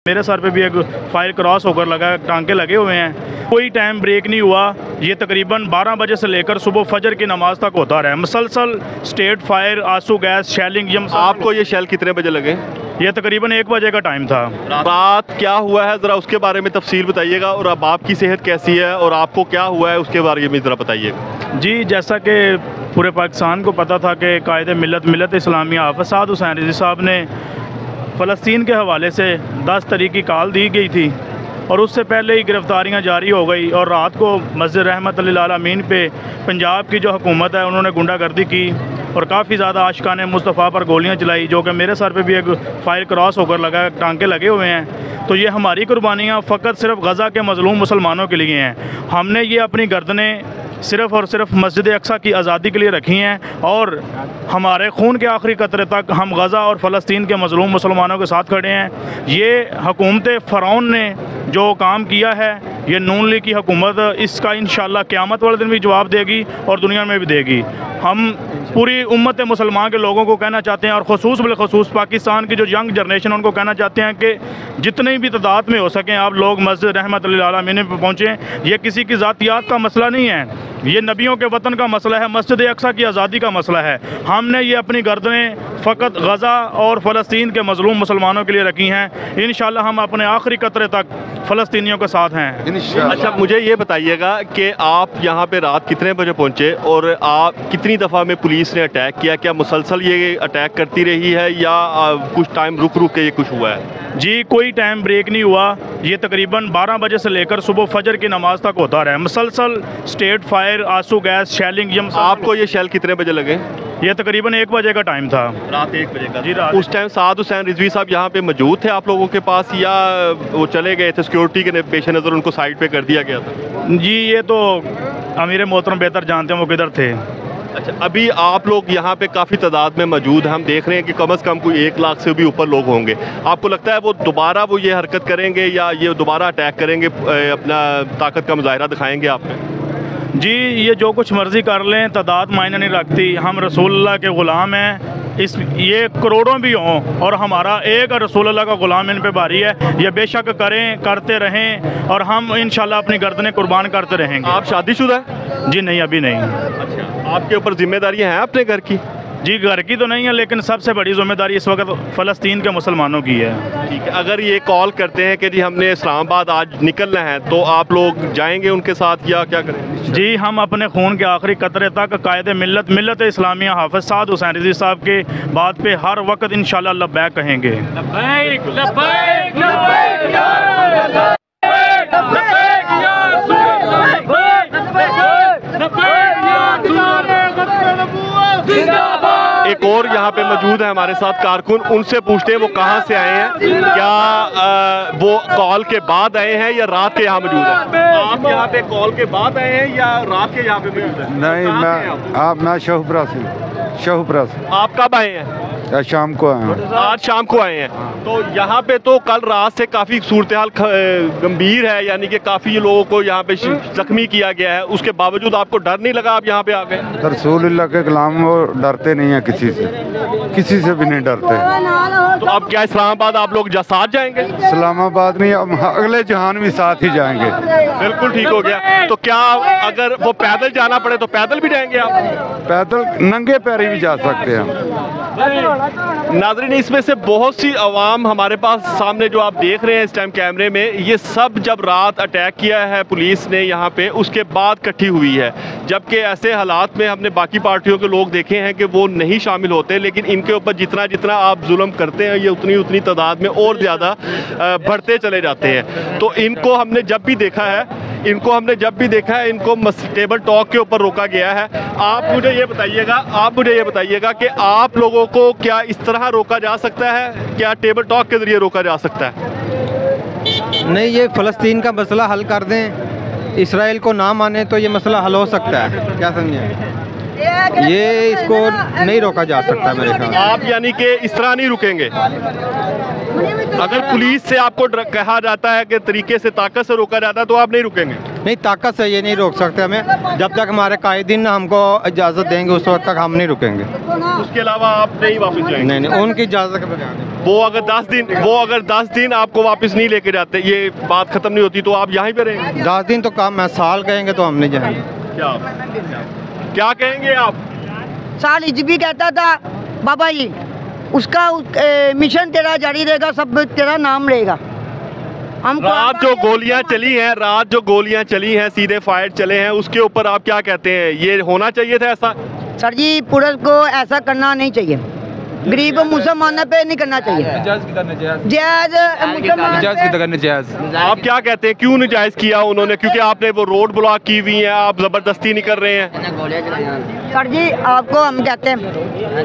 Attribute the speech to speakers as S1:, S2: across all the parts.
S1: मेरे सर पे भी एक फायर क्रॉस होकर लगा, टांके लगे हुए हैं। कोई टाइम ब्रेक नहीं हुआ। ये तकरीबन 12 बजे से लेकर सुबह फजर की नमाज तक होता रहा। मुसलसल स्टेट फायर, आंसू गैस, शेलिंग।
S2: आपको ये शेल कितने बजे लगे?
S1: ये तकरीबन 1 बजे का टाइम था।
S2: रात क्या हुआ है ज़रा उसके बारे में तफसील बताइएगा, और अब आपकी सेहत कैसी है और आपको क्या हुआ है उसके बारे में ज़रा बताइएगा।
S1: जी, जैसा कि पूरे पाकिस्तान को पता था कि कायदे मिलत इस्लामिया हाफ़िज़ साद हुसैन रिज़वी साहब ने फ़लस्तीन के हवाले से 10 तारीख की कॉल दी गई थी और उससे पहले ही गिरफ़्तारियाँ जारी हो गई। और रात को मस्जिद रहमत लिल आलमीन पे पंजाब की जो हुकूमत है उन्होंने गुंडागर्दी की और काफ़ी ज़्यादा आशिकाने मुस्तफ़ा पर गोलियां चलाई, जो कि मेरे सर पे भी एक फायर क्रॉस होकर लगा, टांके लगे हुए हैं। तो ये हमारी कुर्बानियाँ फ़कत सिर्फ गज़ा के मज़लूम मुसलमानों के लिए हैं। हमने ये अपनी गर्दनें सिर्फ़ और सिर्फ मस्जिद अक्सा की आज़ादी के लिए रखी हैं और हमारे खून के आखिरी कतरे तक हम गज़ा और फ़लस्तीन के मज़लूम मुसलमानों के साथ खड़े हैं। ये हुकूमत फ़िरौन ने जो काम किया है, ये नून लीग की हुकूमत इसका इंशाअल्लाह क़यामत वाले दिन भी जवाब देगी और दुनिया में भी देगी। हम पूरी उम्मत मुसलमान के लोगों को कहना चाहते हैं और ख़ुसूस बिलख़ुसूस पाकिस्तान की जो यंग जनरेशन उनको कहना चाहते हैं कि जितनी भी तादाद में हो सकें आप लोग मस्जिद रहमत लिल आलमीन पे पहुँचें। ये किसी की ज़ातियात का मसला नहीं है, ये नबियों के वतन का मसला है, मस्जिद अक्सा की आज़ादी का मसला है। हमने ये अपनी गर्दनें फ़कत गज़ा और फ़लस्तीन के मज़लूम मुसलमानों के लिए रखी हैं। इंशाअल्लाह हम अपने आखिरी कतरे तक फ़लस्तीनियों के साथ हैं।
S2: अच्छा, मुझे ये बताइएगा कि आप यहाँ पे रात कितने बजे पहुँचे और आप कितनी दफ़ा में पुलिस ने अटैक किया? क्या मुसलसल ये अटैक करती रही है या कुछ टाइम रुक के ये कुछ हुआ है?
S1: जी, कोई टाइम ब्रेक नहीं हुआ। ये तकरीबन 12 बजे से लेकर सुबह फजर की नमाज तक होता रहा। मुसलसल स्टेट फायर, आंसू गैस, शेलिंग।
S2: आपको ये शेल कितने बजे लगे?
S1: ये तकरीबन 1 बजे का टाइम था।
S2: रात 1 बजे का?
S1: जी, रात।
S2: उस टाइम साद हुसैन रिज़वी साहब यहाँ पे मौजूद थे आप लोगों के पास या वो चले गए थे? सिक्योरिटी के पेश नज़र उनको साइड पे कर दिया गया था?
S1: जी, ये तो अमीर मोहतरम बेहतर जानते हैं वो किधर थे।
S2: अच्छा, अभी आप लोग यहाँ पे काफ़ी तादाद में मौजूद हैं। हम देख रहे हैं कि कम से कम कोई 1 लाख से भी ऊपर लोग होंगे। आपको लगता है वो दोबारा वो ये हरकत करेंगे या ये दोबारा अटैक करेंगे, अपना ताकत का मुजाहिरा दिखाएंगे आप में?
S1: जी, ये जो कुछ मर्ज़ी कर लें, तादाद मायने नहीं रखती। हम रसूलुल्लाह के ग़ुलाम हैं। ये करोड़ों भी हों और हमारा एक रसूलुल्लाह का ग़ुलाम इन पे भारी है। ये बेशक करें, करते रहें और हम इंशाल्लाह अपनी गर्दनें कुर्बान करते रहेंगे।
S2: आप शादीशुदा हैं?
S1: जी नहीं, अभी नहीं।
S2: अच्छा, आपके ऊपर जिम्मेदारियाँ हैं अपने घर की?
S1: जी, घर की तो नहीं है, लेकिन सबसे बड़ी जिम्मेदारी इस वक्त फ़लस्तीन के मुसलमानों की है।
S2: ठीक है, अगर ये कॉल करते हैं कि जी हमने इस्लामाबाद आज निकलना है तो आप लोग जाएंगे उनके साथ या क्या करेंगे?
S1: जी, हम अपने खून के आखिरी कतरे तक कायदे मिलत इस्लामिया हाफ़िज़ साद हुसैन रिज़वी साहब के बात पे हर वक्त इंशाअल्लाह लब्बैक कहेंगे। लब्बैक, लब्बैक, लब्बैक या रसूलल्लाह, लब्बैक या रसूलल्लाह, लब्बैक या रसूलल्लाह।
S2: एक और यहाँ पे मौजूद है हमारे साथ कारकुन, उनसे पूछते हैं वो कहाँ से आए हैं, क्या वो कॉल के बाद आए हैं या रात के यहाँ मौजूद है? आप यहाँ पे कॉल के बाद आए हैं या रात के यहाँ पे मौजूद है?
S3: नहीं, मैं शाहपुरा से।
S2: आप कब आए हैं?
S3: शाम को आए हैं।
S2: आज शाम को आए हैं। तो यहाँ पे तो कल रात से काफ़ी सूरत हाल गंभीर है, यानी कि काफ़ी लोगों को यहाँ पे जख्मी किया गया है। उसके बावजूद आपको डर नहीं लगा? आप यहाँ पे आ गए?
S3: रसूलुल्लाह के गुलाम वो डरते नहीं है, किसी से भी नहीं डरते।
S2: तो अब क्या इस्लामाबाद आप लोग साथ जाएंगे?
S3: इस्लामाबाद नहीं, अब अगले जहान भी साथ ही जाएंगे।
S2: बिल्कुल ठीक हो गया। तो क्या अगर वो पैदल जाना पड़े तो पैदल भी जाएंगे आप?
S3: पैदल नंगे पैर भी जा सकते हैं।
S2: नाज़रीन, इसमें से बहुत सी आवाम हमारे पास सामने जो आप देख रहे हैं इस टाइम कैमरे में, ये सब जब रात अटैक किया है पुलिस ने यहाँ पे, उसके बाद इकट्ठी हुई है। जबकि ऐसे हालात में हमने बाकी पार्टियों के लोग देखे हैं कि वो नहीं शामिल होते, लेकिन इनके ऊपर जितना जितना आप जुल्म करते हैं ये उतनी तादाद में और ज़्यादा बढ़ते चले जाते हैं। तो इनको हमने जब भी देखा है इनको टेबल टॉक के ऊपर रोका गया है। आप मुझे ये बताइएगा कि आप लोगों को क्या इस तरह रोका जा सकता है? क्या टेबल टॉक के जरिए रोका जा सकता है?
S4: नहीं, ये फ़लस्तीन का मसला हल कर दें, इसराइल को ना माने तो ये मसला हल हो सकता है। क्या समझे? ये इसको नहीं रोका जा सकता मेरे ख्याल।
S2: आप यानी कि इस तरह नहीं रुकेंगे? अगर पुलिस से आपको कहा जाता है कि तरीके से ताकत से रोका जाता है तो आप नहीं रुकेंगे?
S4: नहीं, ताकत से ये नहीं रोक सकते हमें। जब तक हमारे कायदीन हमको इजाज़त देंगे उस वक्त तक हम नहीं रुकेंगे।
S2: उसके अलावा आप नहीं वापस जाएंगे?
S4: नहीं नहीं, उनकी इजाज़त के बगैर।
S2: वो अगर 10 दिन आपको वापस नहीं लेके जाते, ये बात खत्म नहीं होती, तो आप यहीं पे रहेंगे?
S4: 10 दिन तो कम है, साल कहेंगे तो हम नहीं जाएंगे।
S2: क्या कहेंगे आप?
S5: साल हिजबी कहता था बाबा जी, उसका मिशन तेरा जारी रहेगा, सब तेरा नाम रहेगा। हम
S2: रात जो गोलियां चली हैं सीधे फायर चले हैं, उसके ऊपर आप क्या कहते हैं? ये होना चाहिए था ऐसा?
S5: सर जी, पुलिस को ऐसा करना नहीं चाहिए, गरीब मुसलमानों पे नहीं करना चाहिए। जायज
S2: आप क्या कहते हैं, क्यों नजायज किया उन्होंने? क्योंकि आपने वो रोड ब्लॉक की हुई है, आप जबरदस्ती नहीं कर रहे हैं।
S5: सर जी, आपको हम कहते हैं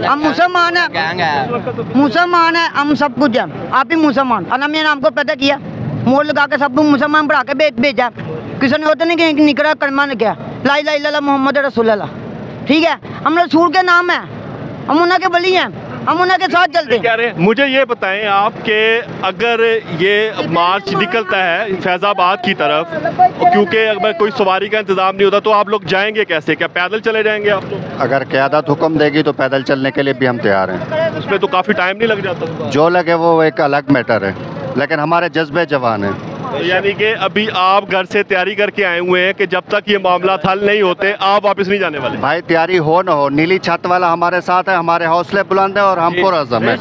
S5: हम मुसलमान हैं, हम सब कुछ हैं। आप भी मुसलमान, अल्लाह ने हमको पैदा किया, मोड़ लगा के सब मुसलमान पढ़ा के भेजा। किसी ने होता नहीं कि निकला कलमा ने किया ला इलाहा इल्लल्लाह मोहम्मद रसूलुल्लाह, ठीक है? हम रसूल के नाम है, हम उन्हीं के बली हैं, हम उन्हीं के साथ चलते हैं।
S2: मुझे ये बताएं आप कि अगर ये मार्च निकलता है फैज़ाबाद की तरफ, क्योंकि अगर कोई सवारी का इंतजाम नहीं होता, तो आप लोग जाएंगे कैसे? क्या पैदल चले जाएंगे आप लोग?
S3: अगर क़यादत हुक्म देगी तो पैदल चलने के लिए भी हम तैयार हैं।
S2: उसमें तो काफ़ी टाइम नहीं लग जाता?
S3: जो लगे वो एक अलग मैटर है, लेकिन हमारे जज्बे जवान हैं।
S2: यानी कि अभी आप घर से तैयारी करके आए हुए हैं कि जब तक ये मामला हल नहीं होते आप वापस नहीं जाने वाले?
S3: भाई तैयारी हो न हो, नीली छत वाला हमारे साथ है, हमारे हौसले बुलंद है और हम पुरअज़्म हैं।